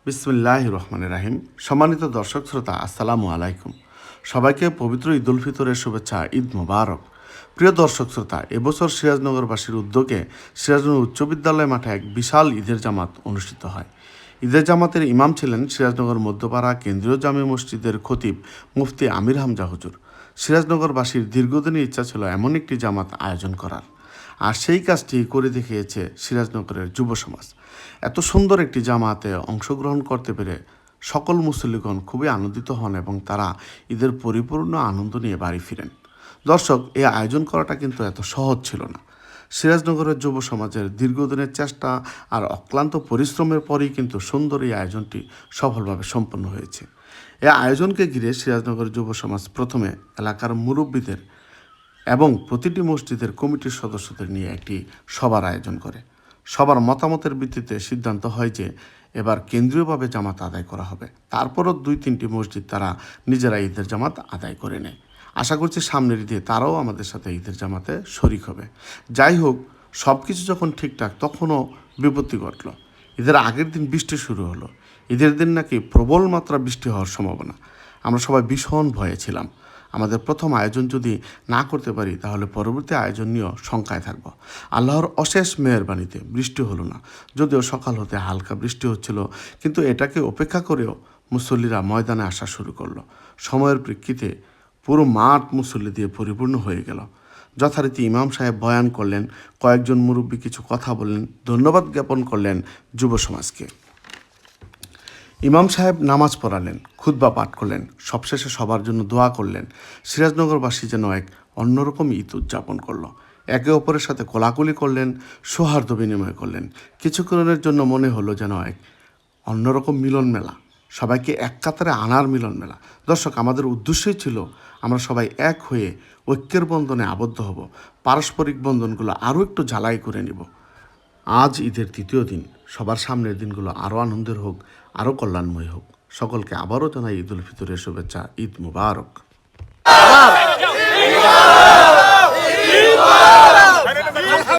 বিসমিল্লাহির রহমানির রহিম। সম্মানিত দর্শক শ্রোতা, আসসালামু আলাইকুম। সবাইকে পবিত্র ঈদ উল ফিতরের শুভেচ্ছা, ঈদ মুবারক। প্রিয় দর্শক শ্রোতা, এবছর সিরাজনগরবাসীর উদ্যোগে সিরাজনগর উচ্চ বিদ্যালয় মাঠে এক বিশাল ঈদের জামাত অনুষ্ঠিত হয়। ঈদের জামাতের ইমাম ছিলেন সিরাজনগর মধ্যপাড়া কেন্দ্রীয় জামে মসজিদের খতিব মুফতি আমির হামজা হুজুর। সিরাজনগরবাসীর দীর্ঘদিনের ইচ্ছা ছিল এমন একটি জামাত আয়োজন করার, আর সেই কাজটি করে দেখিয়েছে সিরাজনগরের যুব সমাজ। এত সুন্দর একটি জামাতে অংশগ্রহণ করতে পেরে সকল মুসল্লিগণ খুবই আনন্দিত হন এবং তারা ঈদের পরিপূর্ণ আনন্দ নিয়ে বাড়ি ফিরেন। দর্শক, এই আয়োজন করাটা কিন্তু এত সহজ ছিল না। সিরাজনগরের যুব সমাজের দীর্ঘদিনের চেষ্টা আর অক্লান্ত পরিশ্রমের পরেই কিন্তু সুন্দর এই আয়োজনটি সফলভাবে সম্পন্ন হয়েছে। এই আয়োজনকে ঘিরে সিরাজনগরের যুব সমাজ প্রথমে এলাকার মুরব্বীদের এবং প্রতিটি মসজিদের কমিটির সদস্যদের নিয়ে একটি সভার আয়োজন করে। সবার মতামতের ভিত্তিতে সিদ্ধান্ত হয় যে এবার কেন্দ্রীয়ভাবে জামাত আদায় করা হবে। তারপরও 2-3টি মসজিদ তারা নিজেরা ঈদের জামাত আদায় করে নেয়। আশা করছি সামনের ঈদে তারাও আমাদের সাথে ঈদের জামাতে শরিক হবে। যাই হোক, সব কিছু যখন ঠিকঠাক, তখনও বিপত্তি ঘটল। ঈদের আগের দিন বৃষ্টি শুরু হলো। ঈদের দিন নাকি প্রবল মাত্রা বৃষ্টি হওয়ার সম্ভাবনা। আমরা সবাই ভীষণ ভয়ে ছিলাম। আমাদের প্রথম আয়োজন যদি না করতে পারি তাহলে পরবর্তী আয়োজন নিয়েও শঙ্কায় থাকব। আল্লাহর অশেষ মেহেরবানিতে বৃষ্টি হলো না, যদিও সকাল হতে হালকা বৃষ্টি হচ্ছিল, কিন্তু এটাকে উপেক্ষা করেও মুসল্লিরা ময়দানে আসা শুরু করলো। সময়ের প্রেক্ষিতে পুরো মাঠ মুসল্লি দিয়ে পরিপূর্ণ হয়ে গেল। যথারীতি ইমাম সাহেব বয়ান করলেন, কয়েকজন মুরব্বী কিছু কথা বললেন, ধন্যবাদ জ্ঞাপন করলেন যুব সমাজকে। ইমাম সাহেব নামাজ পড়ালেন, খুতবা পাঠ করলেন, সবশেষে সবার জন্য দোয়া করলেন। সিরাজনগরবাসী যেন এক অন্যরকম ঈদ উদযাপন করলো। একে অপরের সাথে কোলাকুলি করলেন, সৌহার্দ্য বিনিময় করলেন। কিছুক্ষণের জন্য মনে হলো যেন এক অন্যরকম মিলন মেলা, সবাইকে এক কাতারে আনার মিলন মেলা। দর্শক, আমাদের উদ্দেশ্যই ছিল আমরা সবাই এক হয়ে ঐক্যের বন্ধনে আবদ্ধ হব, পারস্পরিক বন্ধনগুলো আরও একটু ঝালাই করে নিব। আজ ঈদের তৃতীয় দিন, সবার সামনের দিনগুলো আরও আনন্দের হোক, আরও কল্যাণময় হোক। সকলকে আবারও জানাই ঈদ উল ফিতরের শুভেচ্ছা, ঈদ মুবারক।